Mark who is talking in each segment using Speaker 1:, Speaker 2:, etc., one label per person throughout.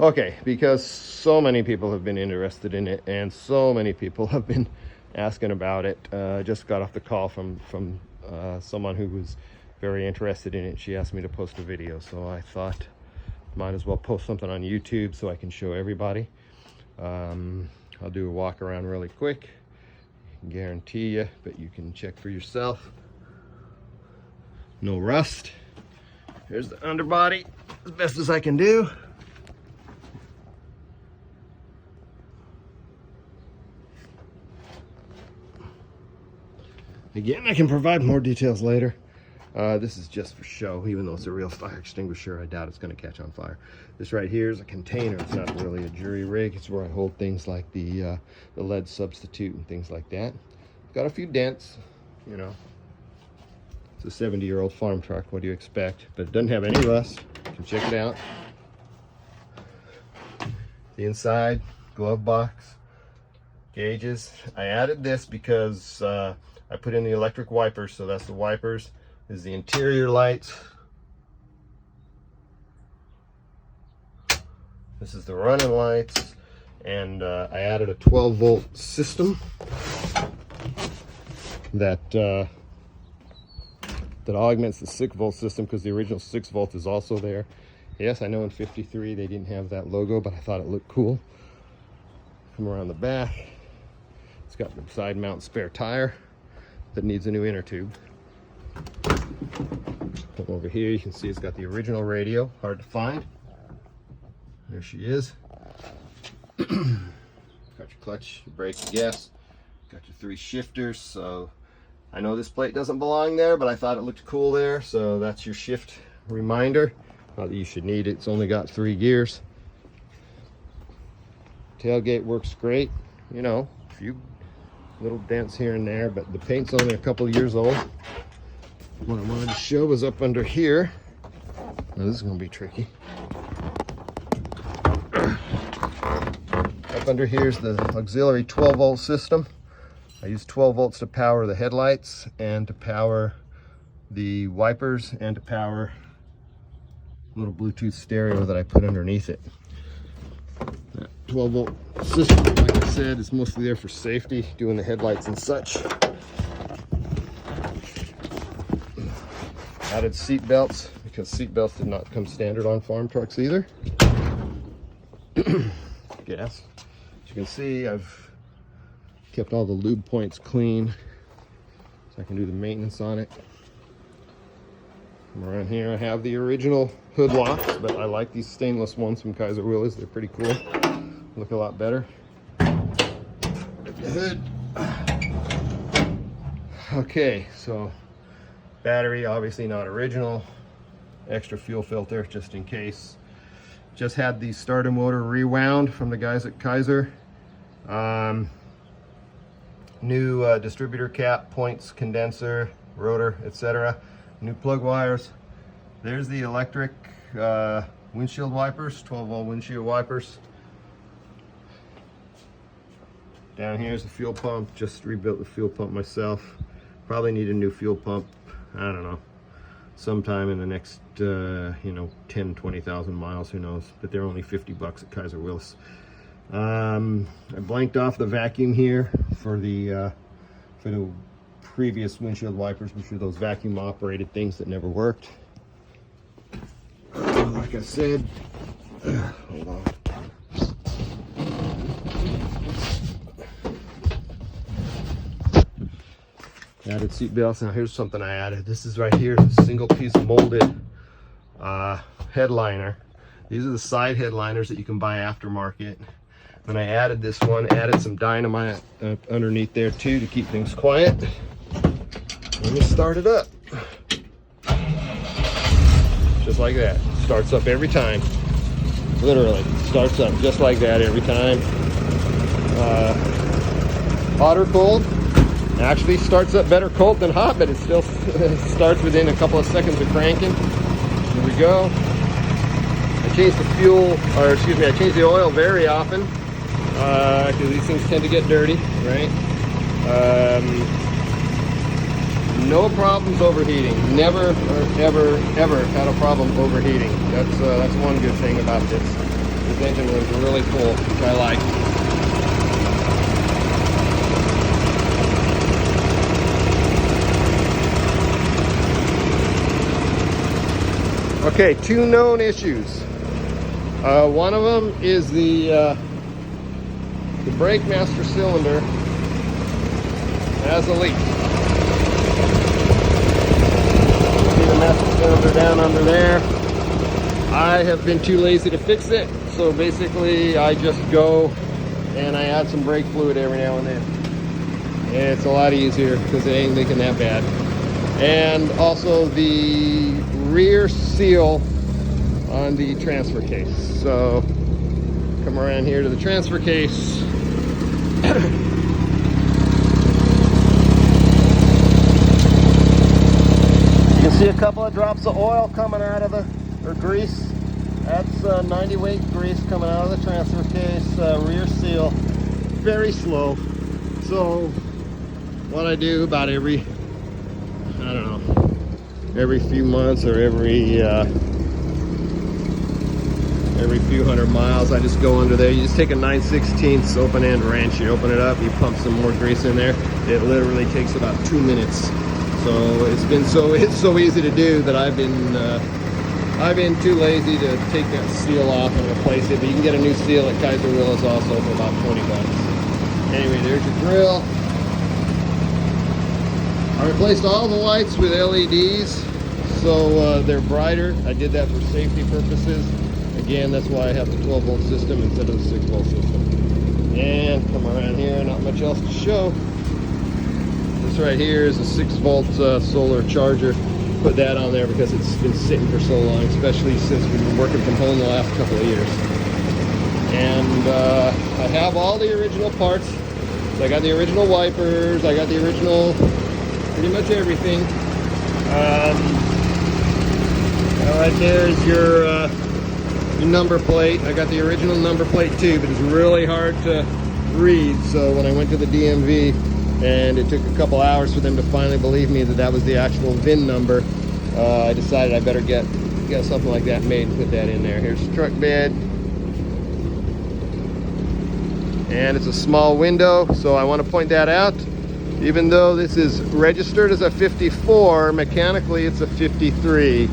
Speaker 1: Okay, because so many people have been interested in it and so many people have been asking about it. Just got off the call from someone who was very interested in it. She asked me to post a video, so I thought might as well post something on YouTube so I can show everybody. I'll do a walk around really quick. Guarantee you, but you can check for yourself. No rust. Here's the underbody as best as I can do. Again, I can provide more details later. This is just for show, even though it's a real fire extinguisher. I doubt it's going to catch on fire. This right here is a container. It's not really a jury rig. It's where I hold things like the lead substitute and things like that. Got a few dents, you know. It's a 70-year-old farm truck. What do you expect? But it doesn't have any rust. You can check it out. The inside, glove box, gauges. I added this because I put in the electric wipers, so that's the wipers. This is the interior lights. This is the running lights, and I added a 12-volt system that augments the 6-volt system, because the original 6-volt is also there. Yes, I know in 53 they didn't have that logo, but I thought it looked cool. Come around the back. It's got the side mount spare tire that needs a new inner tube. Come over here, you can see it's got the original radio, hard to find. There she is. Got your clutch, your brake, your gas. Got your 3 shifters. So I know this plate doesn't belong there, but I thought it looked cool there. So that's your shift reminder. Not that you should need it. It's only got 3 gears. Tailgate works great. You know, a few little dents here and there, but the paint's only a couple of years old. What I wanted to show was up under here. Now this is going to be tricky. Up under here is the auxiliary 12-volt system. I use 12 volts to power the headlights and to power the wipers and to power a little Bluetooth stereo that I put underneath it. That 12-volt system, like I said, is mostly there for safety, doing the headlights and such. Added seat belts, because seat belts did not come standard on farm trucks either. Gas. As you can see, I've kept all the lube points clean so I can do the maintenance on it. From around here, I have the original hood locks, but I like these stainless ones from Willys. They're pretty cool. Look a lot better. The hood. Okay, so battery, obviously not original. Extra fuel filter just in case. Just had the starter motor rewound from the guys at Kaiser. New distributor cap, points, condenser, rotor, etc. New plug wires. There's the electric windshield wipers, 12-volt windshield wipers. Down here is the fuel pump. Just rebuilt the fuel pump myself. Probably need a new fuel pump, I don't know, sometime in the next 10, 20,000 miles, who knows, but they're only 50 bucks at Kaiser Willys. I blanked off the vacuum here for the previous windshield wipers, which are those vacuum operated things that never worked. Like I said, hold on. Added seat belts. Now here's something I added. This is right here, a single piece molded headliner. These are the side headliners that you can buy aftermarket. When I added this one, added some dynamite underneath there too to keep things quiet. Let me start it up. Just like that. Starts up every time. Literally starts up just like that every time. Hot or cold? Actually starts up better cold than hot, but it still starts within a couple of seconds of cranking. Here we go. I change the fuel, or excuse me, I change the oil very often because these things tend to get dirty, right? No problems overheating. Never, or ever had a problem overheating. That's one good thing about this. This engine was really cool, which I like. Okay, two known issues. One of them is the brake master cylinder has a leak. See the master cylinder down under there. I have been too lazy to fix it, so basically I just go and I add some brake fluid every now and then. And it's a lot easier because it ain't leaking that bad. And also the rear seal on the transfer case. So come around here to the transfer case. You can see a couple of drops of oil coming out of the, or grease. That's 90 weight grease coming out of the transfer case. Rear seal, very slow. So what I do about every, I don't know, every few months or every few hundred miles, I just go under there. You just take a 9/16 open end wrench, you open it up, you pump some more grease in there. It literally takes about 2 minutes. So it's so easy to do that I've been too lazy to take that seal off and replace it. But you can get a new seal at Kaiser Willys also for about 20 bucks. Anyway, there's your grill. I replaced all the lights with LEDs, so they're brighter. I did that for safety purposes. Again, that's why I have the 12-volt system instead of the 6-volt system. And come around here, not much else to show. This right here is a 6-volt solar charger. Put that on there because it's been sitting for so long, especially since we've been working from home the last couple of years. And I have all the original parts. So I got the original wipers, I got the original, pretty much everything. Right there is your number plate. I got the original number plate too, but it's really hard to read. So when I went to the DMV, and it took a couple hours for them to finally believe me that that was the actual VIN number, I decided I better get something like that made and put that in there. Here's the truck bed. And it's a small window, so I want to point that out. Even though this is registered as a 54, mechanically it's a 53.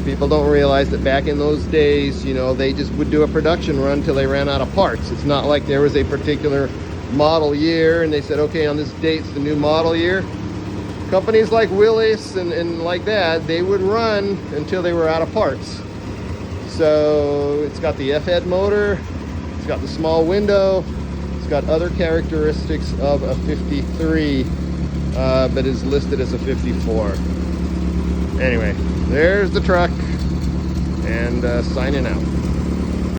Speaker 1: People don't realize that back in those days, you know, they just would do a production run till they ran out of parts. It's not like there was a particular model year and they said, okay, on this date's the new model year. Companies like Willys and like that, they would run until they were out of parts. So it's got the F-head motor, it's got the small window, it's got other characteristics of a 53, but is listed as a 54. Anyway, there's the truck, and signing out.